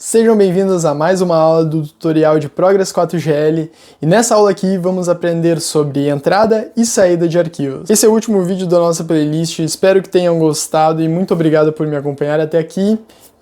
Sejam bem-vindos a mais uma aula do tutorial de Progress 4GL e nessa aula aqui vamos aprender sobre entrada e saída de arquivos. Esse é o último vídeo da nossa playlist, espero que tenham gostado e muito obrigado por me acompanhar até aqui.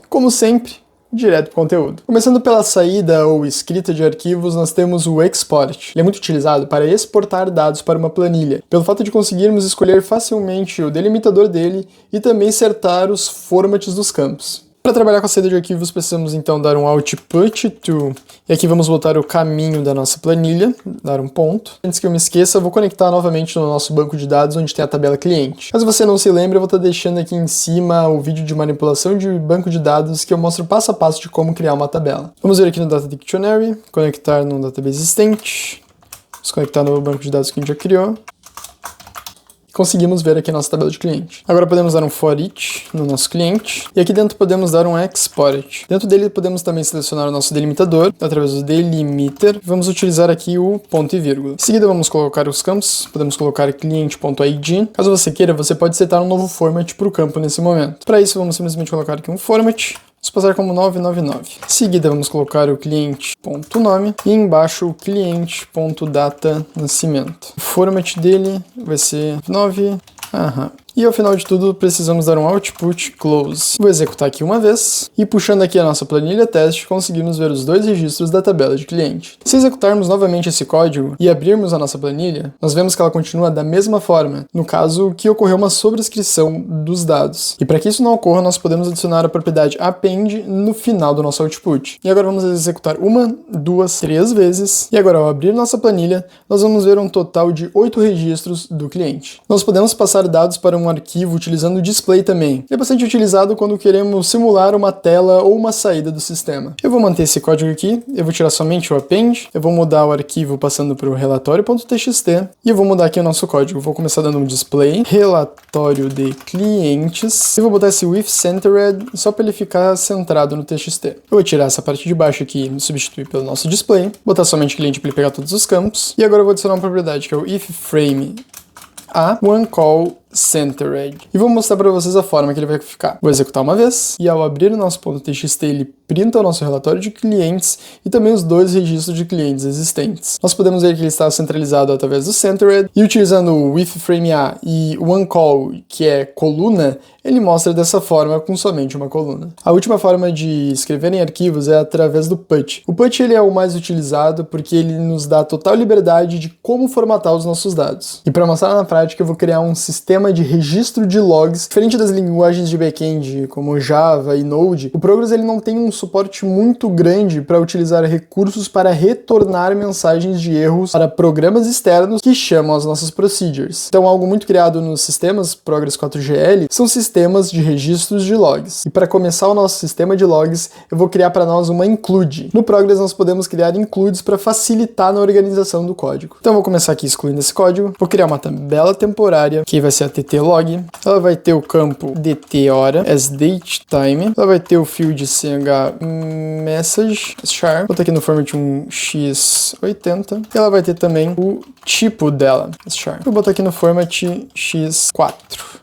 Como sempre, direto para o conteúdo. Começando pela saída ou escrita de arquivos, nós temos o export. Ele é muito utilizado para exportar dados para uma planilha, pelo fato de conseguirmos escolher facilmente o delimitador dele e também setar os formats dos campos. Para trabalhar com a saída de arquivos, precisamos então dar um output to, e aqui vamos botar o caminho da nossa planilha, dar um ponto. Antes que eu me esqueça, eu vou conectar novamente no nosso banco de dados, onde tem a tabela cliente. Caso você não se lembre, eu vou estar deixando aqui em cima o vídeo de manipulação de banco de dados, que eu mostro passo a passo de como criar uma tabela. Vamos ver aqui no Data Dictionary, conectar no database existente, vamos conectar no banco de dados que a gente já criou. Conseguimos ver aqui a nossa tabela de cliente. Agora podemos dar um for each no nosso cliente, e aqui dentro podemos dar um export. Dentro dele podemos também selecionar o nosso delimitador, através do delimiter. Vamos utilizar aqui o ponto e vírgula. Em seguida vamos colocar os campos, podemos colocar cliente.id. Caso você queira, você pode setar um novo format para o campo nesse momento. Para isso vamos simplesmente colocar aqui um format, vamos passar como 999. Em seguida vamos colocar o cliente.nome e embaixo o cliente.data-nascimento. O format dele vai ser 9. E ao final de tudo, precisamos dar um output close. Vou executar aqui uma vez, e puxando aqui a nossa planilha teste, conseguimos ver os dois registros da tabela de cliente. Se executarmos novamente esse código e abrirmos a nossa planilha, nós vemos que ela continua da mesma forma, no caso que ocorreu uma sobrescrição dos dados. E para que isso não ocorra, nós podemos adicionar a propriedade append no final do nosso output. E agora vamos executar uma, duas, três vezes, e agora ao abrir nossa planilha, nós vamos ver um total de 8 registros do cliente. Nós podemos passar dados para um arquivo utilizando o display também. É bastante utilizado quando queremos simular uma tela ou uma saída do sistema. Eu vou manter esse código aqui, eu vou tirar somente o append, eu vou mudar o arquivo passando para o relatório.txt e eu vou mudar aqui o nosso código. Vou começar dando um display, relatório de clientes, e vou botar esse with centered só para ele ficar centrado no txt. Eu vou tirar essa parte de baixo aqui e substituir pelo nosso display, botar somente cliente para ele pegar todos os campos, e agora eu vou adicionar uma propriedade que é o if frame a onCall centered. E vou mostrar para vocês a forma que ele vai ficar. Vou executar uma vez, e ao abrir o nosso .txt, ele printa o nosso relatório de clientes e também os dois registros de clientes existentes. Nós podemos ver que ele está centralizado através do centered, e utilizando o with frame a e o onCall, que é coluna, ele mostra dessa forma com somente uma coluna. A última forma de escrever em arquivos é através do put. O put ele é o mais utilizado porque ele nos dá total liberdade de como formatar os nossos dados. E para mostrar na prática, eu vou criar um sistema de registro de logs. Diferente das linguagens de back-end como Java e Node, o Progress ele não tem um suporte muito grande para utilizar recursos para retornar mensagens de erros para programas externos que chamam as nossas procedures. Então, algo muito criado nos sistemas Progress 4GL são sistemas de registros de logs. E para começar o nosso sistema de logs, eu vou criar para nós uma include. No Progress nós podemos criar includes para facilitar na organização do código. Então eu vou começar aqui excluindo esse código, vou criar uma tabela temporária, que vai ser a ttlog. Ela vai ter o campo dt hora, as date time. Ela vai ter o field chmessage, char. Vou botar aqui no format um x80. E ela vai ter também o tipo dela, char. Vou botar aqui no format x4.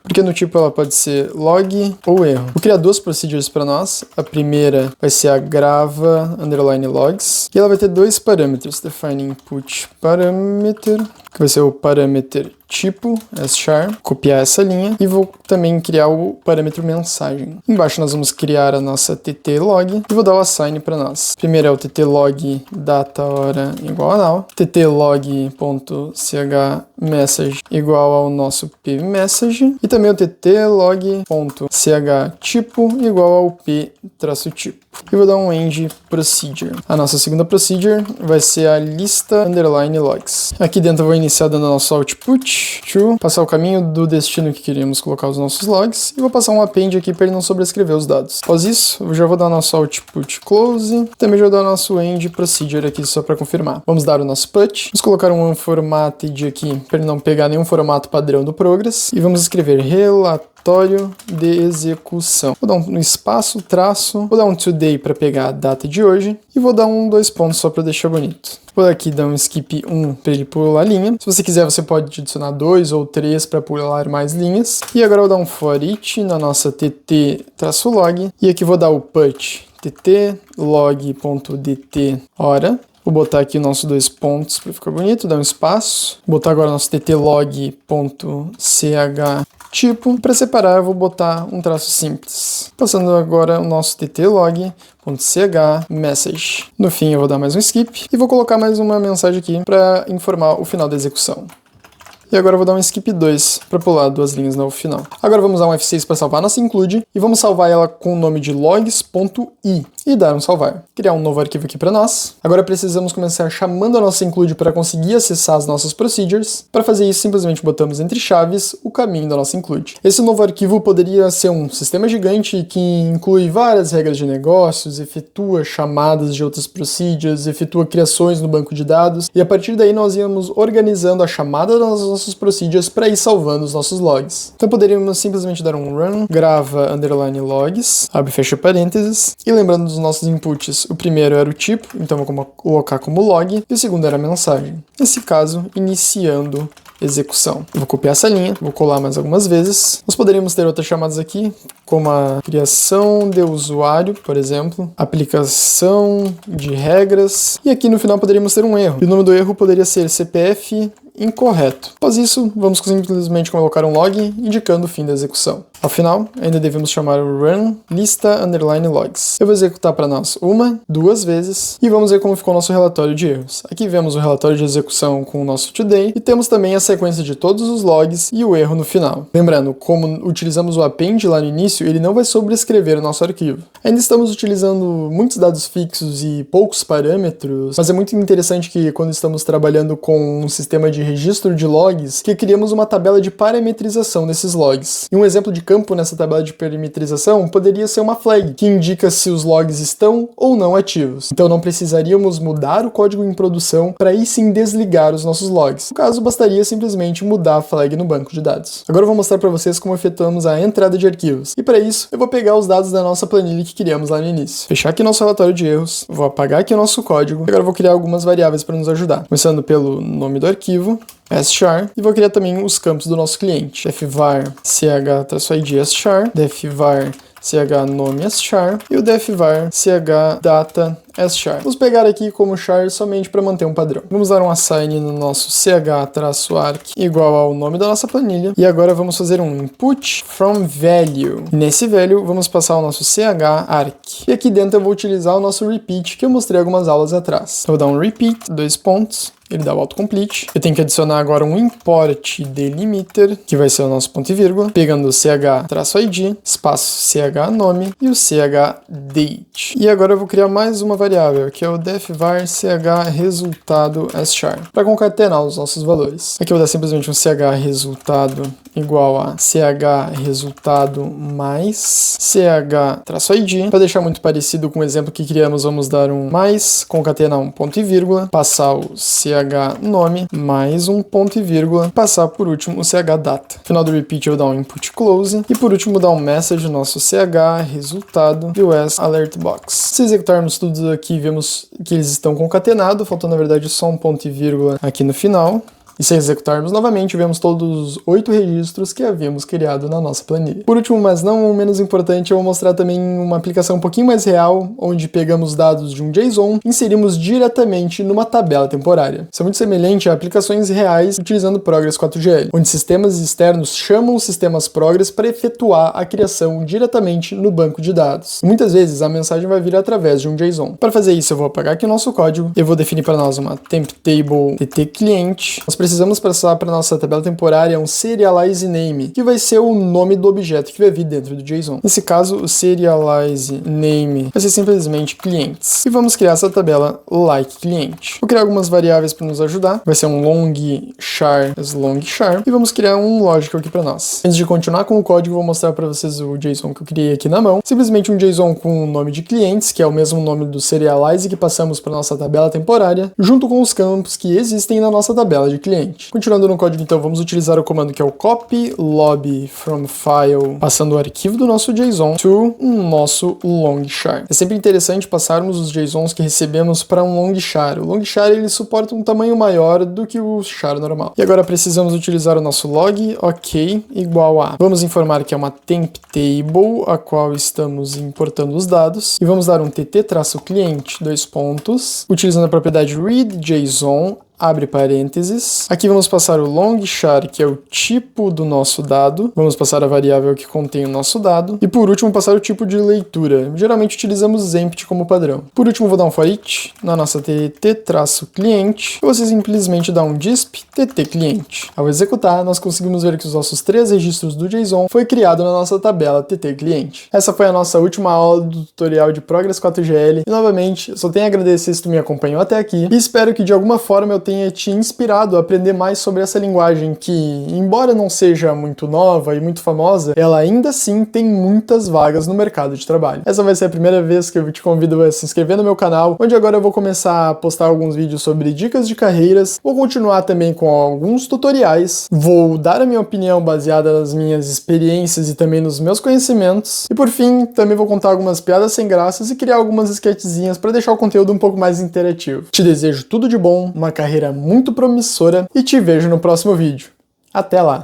Porque no tipo ela pode ser log ou erro. Vou criar duas procedures para nós. A primeira vai ser a grava underline logs. E ela vai ter dois parâmetros. Define input parameter, que vai ser o parâmetro tipo, char, copiar essa linha, e vou também criar o parâmetro mensagem. Embaixo nós vamos criar a nossa ttlog e vou dar o assign para nós. Primeiro é o ttlog data hora igual a now, ttlog.chmessage igual ao nosso pmessage, e também o ttlog.chTipo igual ao p-tipo. E vou dar um end procedure. A nossa segunda procedure vai ser a lista underline logs. Aqui dentro eu vou iniciar dando nosso output, true, passar o caminho do destino que queríamos colocar os nossos logs, e vou passar um append aqui para ele não sobrescrever os dados. Após isso, eu já vou dar nosso output close, também já vou dar nosso end procedure aqui só para confirmar. Vamos dar o nosso put, vamos colocar um unformatted aqui para ele não pegar nenhum formato padrão do Progress, e vamos escrever relatório de execução. Vou dar um espaço, traço, vou dar um today para pegar a data de hoje, e vou dar dois pontos só para deixar bonito. Vou aqui dar um skip 1 para ele pular a linha. Se você quiser, você pode adicionar 2 ou 3 para pular mais linhas. E agora eu vou dar um for each na nossa tt-log. E aqui vou dar o put ttlog.dt hora. Vou botar aqui nossos dois pontos para ficar bonito, dar um espaço. Vou botar agora nosso ttlog.ch tipo. Para separar, eu vou botar um traço simples. Passando agora o nosso ttlog.ch message. No fim, eu vou dar mais um skip e vou colocar mais uma mensagem aqui para informar o final da execução. E agora eu vou dar um skip 2 para pular duas linhas no final. Agora vamos usar um F6 para salvar nossa include e vamos salvar ela com o nome de logs.i e dar um salvar. Criar um novo arquivo aqui para nós. Agora precisamos começar chamando a nossa include para conseguir acessar as nossas procedures. Para fazer isso, simplesmente botamos entre chaves o caminho da nossa include. Esse novo arquivo poderia ser um sistema gigante que inclui várias regras de negócios, efetua chamadas de outras procedures, efetua criações no banco de dados e a partir daí nós íamos organizando a chamada das nossas procedures para ir salvando os nossos logs. Então poderíamos simplesmente dar um run, grava underline logs, abre e fecha parênteses, e lembrando dos nossos inputs, o primeiro era o tipo, então vou colocar como log, e o segundo era a mensagem. Nesse caso, iniciando execução. Vou copiar essa linha, vou colar mais algumas vezes. Nós poderíamos ter outras chamadas aqui, como a criação de usuário, por exemplo, aplicação de regras, e aqui no final poderíamos ter um erro. E o nome do erro poderia ser CPF incorreto. Após isso, vamos simplesmente colocar um log indicando o fim da execução. Ao final, ainda devemos chamar o run lista underline logs. Eu vou executar para nós uma, duas vezes e vamos ver como ficou o nosso relatório de erros. Aqui vemos o relatório de execução com o nosso today e temos também a sequência de todos os logs e o erro no final. Lembrando, como utilizamos o append lá no início, ele não vai sobrescrever o nosso arquivo. Ainda estamos utilizando muitos dados fixos e poucos parâmetros, mas é muito interessante que quando estamos trabalhando com um sistema de registro de logs, que criamos uma tabela de parametrização desses logs. E um exemplo de campo nessa tabela de parametrização poderia ser uma flag, que indica se os logs estão ou não ativos. Então não precisaríamos mudar o código em produção para aí sim desligar os nossos logs. No caso, bastaria simplesmente mudar a flag no banco de dados. Agora eu vou mostrar para vocês como efetuamos a entrada de arquivos. E para isso, eu vou pegar os dados da nossa planilha que criamos lá no início. Fechar aqui nosso relatório de erros, vou apagar aqui o nosso código, e agora eu vou criar algumas variáveis para nos ajudar. Começando pelo nome do arquivo, schar, e vou criar também os campos do nosso cliente. Defvar ch-id schar, defvar ch-nome schar e o defvar ch-data schar. Vamos pegar aqui como char somente para manter um padrão. Vamos dar um assign no nosso ch-arc igual ao nome da nossa planilha e agora vamos fazer um input from value. Nesse value vamos passar o nosso ch-arc e aqui dentro eu vou utilizar o nosso repeat que eu mostrei algumas aulas atrás. Eu vou dar um repeat, dois pontos, ele dá o autocomplete. Eu tenho que adicionar agora um import delimiter, que vai ser o nosso ponto e vírgula, pegando o ch-id, espaço ch-nome e o ch-date. E agora eu vou criar mais uma variável, que é o defvar ch-resultado schar, para concatenar os nossos valores. Aqui eu vou dar simplesmente um ch-resultado igual a ch-resultado mais ch-id. Para deixar muito parecido com o exemplo que criamos, vamos dar um mais, concatenar um ponto e vírgula, passar o ch-nome mais um ponto e vírgula, passar por último o ch-data. No final do repeat eu vou dar um input close e por último dar um message no nosso ch-resultado US alert box. Se executarmos tudo aqui, vemos que eles estão concatenados, faltando na verdade só um ponto e vírgula aqui no final. E se executarmos novamente, vemos todos os 8 registros que havíamos criado na nossa planilha. Por último, mas não menos importante, eu vou mostrar também uma aplicação um pouquinho mais real, onde pegamos dados de um JSON e inserimos diretamente numa tabela temporária. Isso é muito semelhante a aplicações reais utilizando Progress 4GL, onde sistemas externos chamam os sistemas Progress para efetuar a criação diretamente no banco de dados. E muitas vezes a mensagem vai vir através de um JSON. Para fazer isso, eu vou apagar aqui o nosso código, eu vou definir para nós uma temptable ttclient. Nós precisamos passar para nossa tabela temporária um serialize name, que vai ser o nome do objeto que vai vir dentro do JSON. Nesse caso, o serialize name vai ser simplesmente clientes. E vamos criar essa tabela like cliente. Vou criar algumas variáveis para nos ajudar. Vai ser um long char e vamos criar um logical aqui para nós. Antes de continuar com o código, vou mostrar para vocês o JSON que eu criei aqui na mão. Simplesmente um JSON com o nome de clientes, que é o mesmo nome do serialize que passamos para nossa tabela temporária, junto com os campos que existem na nossa tabela de clientes. cliente. Continuando no código, então, vamos utilizar o comando que é o copy lobby from file, passando o arquivo do nosso JSON to nosso long char. É sempre interessante passarmos os JSONs que recebemos para um long char. O long char ele suporta um tamanho maior do que o char normal. E agora precisamos utilizar o nosso log ok igual a. Vamos informar que é uma temp table, a qual estamos importando os dados, e vamos dar um tt-cliente, dois pontos, utilizando a propriedade readJSON, abre parênteses. Aqui vamos passar o long char, que é o tipo do nosso dado. Vamos passar a variável que contém o nosso dado. E por último, passar o tipo de leitura. Geralmente utilizamos empty como padrão. Por último, vou dar um for each na nossa tt-cliente. E você simplesmente dá um disp tt-cliente. Ao executar, nós conseguimos ver que os nossos 3 registros do JSON foi criado na nossa tabela tt-cliente. Essa foi a nossa última aula do tutorial de Progress 4GL. E novamente, eu só tenho a agradecer se tu me acompanhou até aqui. E espero que de alguma forma eu tenha te inspirado a aprender mais sobre essa linguagem que, embora não seja muito nova e muito famosa, ela ainda assim tem muitas vagas no mercado de trabalho. Essa vai ser a primeira vez que eu te convido a se inscrever no meu canal, onde agora eu vou começar a postar alguns vídeos sobre dicas de carreiras, vou continuar também com alguns tutoriais, vou dar a minha opinião baseada nas minhas experiências e também nos meus conhecimentos, e por fim, também vou contar algumas piadas sem graças e criar algumas sketchzinhas para deixar o conteúdo um pouco mais interativo. Te desejo tudo de bom, uma carreira muito promissora e te vejo no próximo vídeo. Até lá!